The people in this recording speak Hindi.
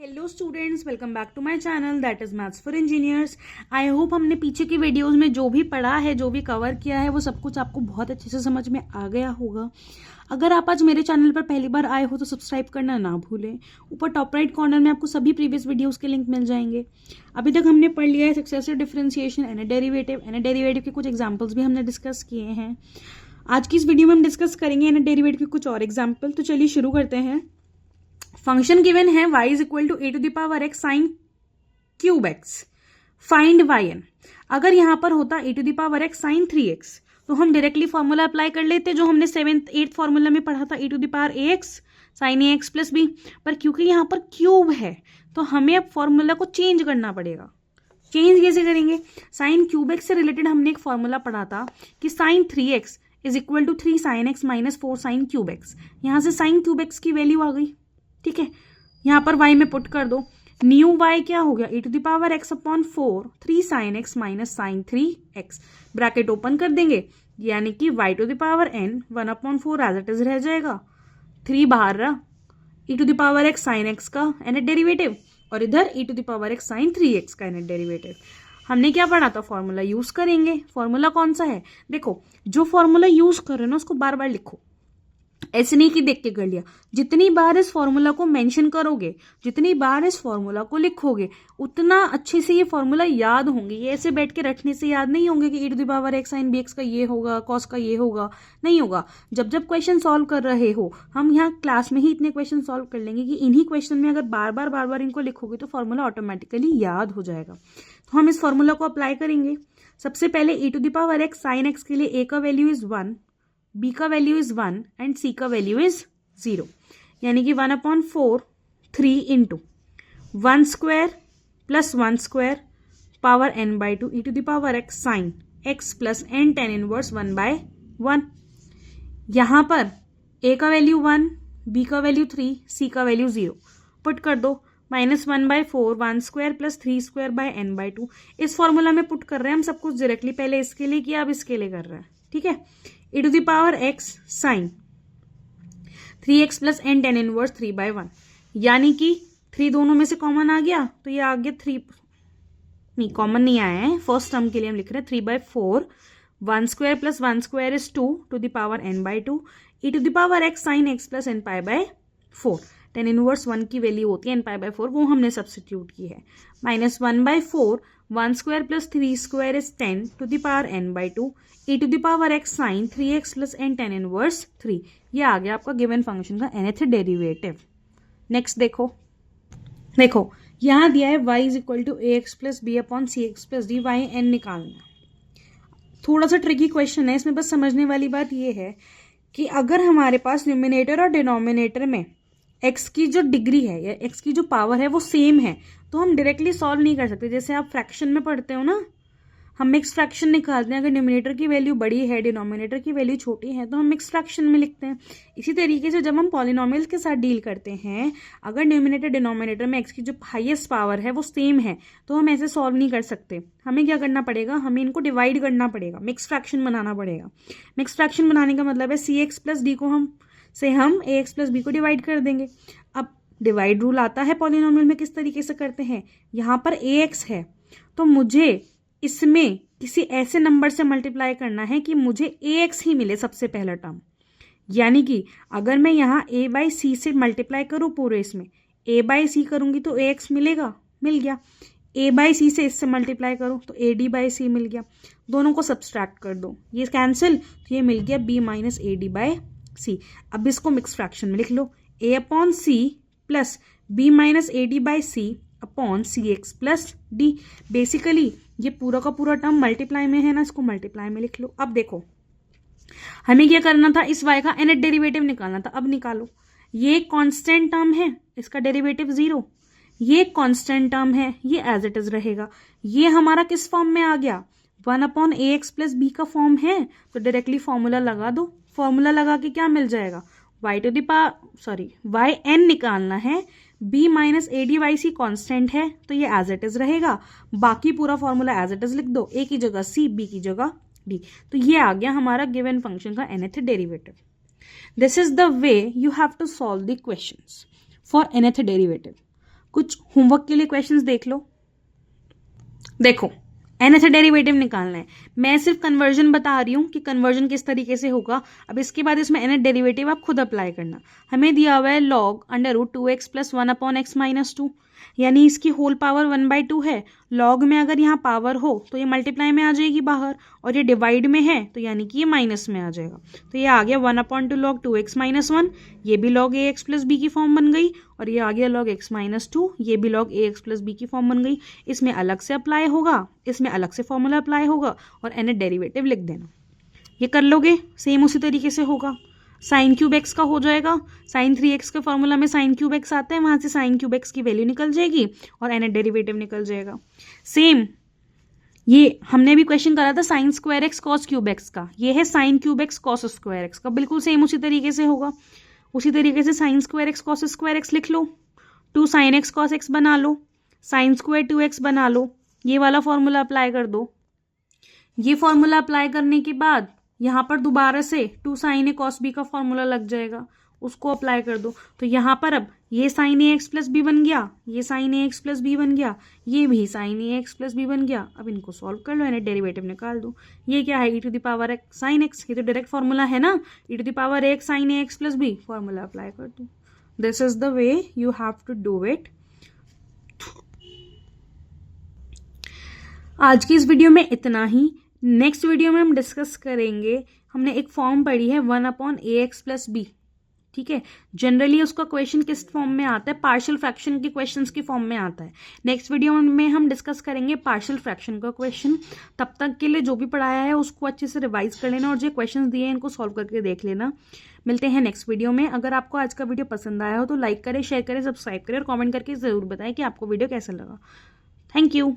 Hello students, welcome back to my channel that is maths for engineers. I hope हमने पीछे की वीडियोस में जो भी पढ़ा है, जो भी कवर किया है, वो सब कुछ आपको बहुत अच्छे से समझ में आ गया होगा। अगर आप आज मेरे चैनल पर पहली बार आए हो तो सब्सक्राइब करना ना भूलें। ऊपर टॉप राइट कॉर्नर में आपको सभी प्रीवियस वीडियोस के लिंक मिल जाएंगे। अभी तक हमने पढ़ लिया है सक्सेसिव डिफरेंशिएशन, एंड डेरिवेटिव के कुछ एग्जाम्पल्स भी हमने डिस्कस किए हैं। आज की इस वीडियो में हम डिस्कस करेंगे एंड डेरिवेटिव के कुछ और एग्जाम्पल। तो चलिए शुरू करते हैं। फंक्शन गिवन है y is equal to A to the power x sine cube x, find yn। अगर यहां पर होता A to the power x sine 3x तो हम डायरेक्टली फॉर्मूला अप्लाई कर लेते जो हमने 7th 8th फॉर्मूला में पढ़ा था, A to the power ax sine ax plus b। पर क्योंकि यहां पर क्यूब है तो हमें अब फॉर्मूला को चेंज करना पड़ेगा। चेंज कैसे करेंगे? साइन क्यूब एक्स से रिलेटेड हमने एक फॉर्मूला पढ़ा था कि sine 3x is equal to 3 sine x minus 4 sine cube x. यहां से साइन क्यूब एक्स की वैल्यू आ गई, ठीक है। यहां पर y में पुट कर दो। न्यू y क्या हो गया? A to the power x upon 4 3 sine x minus sine 3x, bracket open कर देंगे, यानी कि y to the power n 1 upon 4 as it is रह जाएगा, 3 बाहर रहा, e to the power x sine x का एनएट डेरिवेटिव और इधर e to the power x sine 3x का एनएट डेरिवेटिव। हमने क्या पढ़ा था? फॉर्मूला यूज करेंगे। फॉर्मूला कौन सा है? देखो, जो फॉर्मूला यूज कर रहे हो ना उसको बार बार लिखो, ऐसे नहीं कि देख के कर लिया। जितनी बार इस फॉर्मूला को मेंशन करोगे, जितनी बार इस फॉर्मूला को लिखोगे, उतना अच्छे से ये फॉर्मूला याद होंगे। ये ऐसे बैठ के रटने से याद नहीं होंगे कि e to the power x sine bx का ये होगा, cos का ये होगा, नहीं होगा। जब जब क्वेश्चन सॉल्व कर रहे हो, हम यहाँ क्लास में ही इतने क्वेश्चन सॉल्व कर लेंगे कि इन्हीं क्वेश्चन में अगर बार बार इनको लिखोगे तो फॉर्मूला ऑटोमेटिकली याद हो जाएगा। तो हम इस फॉर्मूला को अप्लाई करेंगे। सबसे पहले e to the power x sine x के लिए a का वैल्यू इज 1, b का वैल्यू इज 1 एंड c का वैल्यू इज 0, यानी कि 1 upon 4 3 into 1 square plus 1 square power n by 2 e to the power x sine x plus n tan inverse 1 by 1। यहां पर a का वैल्यू 1, b का वैल्यू 3, c का वैल्यू 0 पुट कर दो। Minus 1 by 4 1 square plus 3 square by n by 2। इस फॉर्मूला में पुट कर रहे हैं हम सब कुछ डायरेक्टली, पहले इसके लिए किया अब इसके लिए कर रहे हैं, ठीक है। e to the power x sine 3x plus n tan inverse 3 by 1, यानी कि 3 दोनों में से कॉमन आ गया तो ये आ गया 3, नहीं कॉमन नहीं आया है, फर्स्ट टर्म के लिए हम लिख रहे हैं 3 by 4 1 square plus 1 square is 2 to the power n by 2 e to the power x sine x plus n pi by 4। Tan inverse 1 की वैल्यू होती है n पाई बाय 4, वो हमने सब्स्टिट्यूट की है। Minus 1 by 4 1 square plus 3 square is 10 to the power n by 2 e to the power x sine 3x plus n tan inverse 3। ये आ गया आपका गिवन फंक्शन का nth डेरिवेटिव। नेक्स्ट देखो यहां दिया है y is equal to ax plus b upon C x plus d, y n निकालना। थोड़ा सा ट्रिकी क्वेश्चन है, इसमें बस समझने वाली बात ये है कि अगर हमारे पास न्यूमिनेटर और डिनोमिनेटर में x की जो डिग्री है या x की जो पावर है वो सेम है तो हम डायरेक्टली सॉल्व नहीं कर सकते। जैसे आप फ्रैक्शन में पढ़ते हो ना, हम मिक्स फ्रैक्शन निकालते हैं, अगर न्यूमिनेटर की वैल्यू बड़ी है डिनोमिनेटर की वैल्यू छोटी है तो हम मिक्स फ्रैक्शन में लिखते हैं। इसी तरीके से जब हम पॉलिनोमियल्स के साथ डील करते हैं, अगर न्यूमिनेटर डिनोमिनेटर में x की जो हाईएस्ट पावर है वो सेम है तो हम ऐसे सॉल्व नहीं कर सकते। हमें क्या करना पड़ेगा? हमें इनको डिवाइड करना पड़ेगा, मिक्स फ्रैक्शन बनाना पड़ेगा। मिक्स फ्रैक्शन बनाने का मतलब है सी एक्स प्लस डी को हम ए एक्स प्लस बी को डिवाइड कर देंगे। अब डिवाइड रूल आता है पॉलिनोमियल में, किस तरीके से करते हैं? यहाँ पर ए एक्स है तो मुझे इसमें किसी ऐसे नंबर से मल्टीप्लाई करना है कि मुझे ए एक्स ही मिले सबसे पहला टर्म। यानी कि अगर मैं यहाँ ए बाई सी से मल्टीप्लाई करूँ, पूरे इसमें ए बाई सी करूंगी तो ए एक्स मिलेगा, मिल गया। ए बाई सी से इससे मल्टीप्लाई करूँ तो ए डी बाई सी मिल गया। दोनों को सब्सट्रैक्ट कर दो, ये कैंसिल, तो ये मिल गया B minus A D by C. अब इसको मिक्स फ्रैक्शन में लिख लो, A upon C plus B minus A D by C upon C x plus D. Basically ये पूरा का पूरा टर्म मल्टीप्लाई में है ना, इसको मल्टीप्लाई में लिख लो। अब देखो हमें क्या करना था? इस y का nth डेरिवेटिव निकालना था। अब निकालो, ये कांस्टेंट टर्म है, इसका डेरिवेटिव 0, ये कांस्टेंट टर्म है, ये एज इट इज रहेगा। ये हमारा किस फॉर्म में आ गया? 1 अपॉन ए एक्स प्लस बी का फॉर्म है, तो डायरेक्टली फॉर्मूला लगा दो। फॉर्मूला लगा के क्या मिल जाएगा? वाई एन निकालना है, b माइनस ए डी वाई सी कॉन्स्टेंट है तो ये एज इट इज रहेगा। बाकी पूरा फॉर्मूला एज इट इज लिख दो, a की जगह c, b की जगह d। तो ये आ गया हमारा गिवन फंक्शन का nth derivative. This is the way you have to solve the questions for nth derivative. कुछ होमवर्क के लिए क्वेश्चंस देख लो। देखो एन से डेरिवेटिव निकालना है, मैं सिर्फ कन्वर्जन बता रही हूँ कि कन्वर्जन किस तरीके से होगा। अब इसके बाद इसमें एन डेरिवेटिव आप खुद अप्लाई करना। हमें दिया हुआ है लॉग √2x + 1/x - 2, यानी इसकी होल पावर 1/2 है। लॉग में अगर यहाँ पावर हो तो ये मल्टीप्लाई में आ जाएगी बाहर, और ये डिवाइड में है तो यानी कि ये माइनस में आ जाएगा। तो ये आ गया 1/2 log 2x - 1, ये भी log ax + b की फॉर्म बन गई, और ये आ गया log x - 2, ये भी log ax + b की फॉर्म बन गई। इसमें अलग से अप्लाई होगा, इसमें अलग से फॉर्मूला अप्लाई होगा, और एन डेरिवेटिव लिख देना। ये कर लोगे सेम उसी तरीके से होगा। साइन क्यूब एक्स का हो जाएगा, साइन 3x के फॉर्मूला में साइन क्यूब एक्स आता है, वहां से साइन क्यूब एक्स की वैल्यू निकल जाएगी और एन डेरिवेटिव निकल जाएगा। सेम ये हमने भी क्वेश्चन करा था sine square x cos cube x का, ये है sign cube x cos square x का, बिल्कुल सेम उसी तरीके से होगा। उसी तरीके से sine square x cos square x लिख लो, 2 sin x cos x बना लो, साइन स्क्वायर 2x बना लो, ये वाला फॉर्मूला अप्लाई कर दो। ये फॉर्मूला अप्लाई करने के बाद यहाँ पर दोबारा से 2 sin a cos b का फॉर्मूला लग जाएगा, उसको अप्लाई कर दो। तो यहाँ पर अब ये sin ax + b बन गया, ये sin ax + b बन गया, ये भी sin ax + b बन गया। अब इनको सॉल्व कर लो, इन्हें डेरिवेटिव निकाल दो। ये क्या है, e⁻x sin x, ये तो डायरेक्ट फॉर्मूला है ना, e⁻x sin ax + b, formula apply कर दो। This is the way you have to do it. आज की इस वीडियो में इतना ही। नेक्स्ट वीडियो में हम डिस्कस करेंगे, हमने एक फॉर्म पढ़ी है 1/ax + b, ठीक है। जनरली उसका क्वेश्चन किस फॉर्म में आता है, पार्शियल फ्रैक्शन के क्वेश्चंस की फॉर्म में आता है। नेक्स्ट वीडियो में हम डिस्कस करेंगे पार्शियल फ्रैक्शन का क्वेश्चन। तब तक के लिए जो भी पढ़ाया है उसको अच्छे से रिवाइज कर लेना, और जो क्वेश्चंस दिए हैं इनको सॉल्व करके देख लेना। मिलते हैं नेक्स्ट वीडियो में। अगर आपको आज का वीडियो पसंद आया हो तो लाइक करें, शेयर करें, सब्सक्राइब करें और कॉमेंट करके जरूर बताएं कि आपको वीडियो कैसा लगा। Thank you.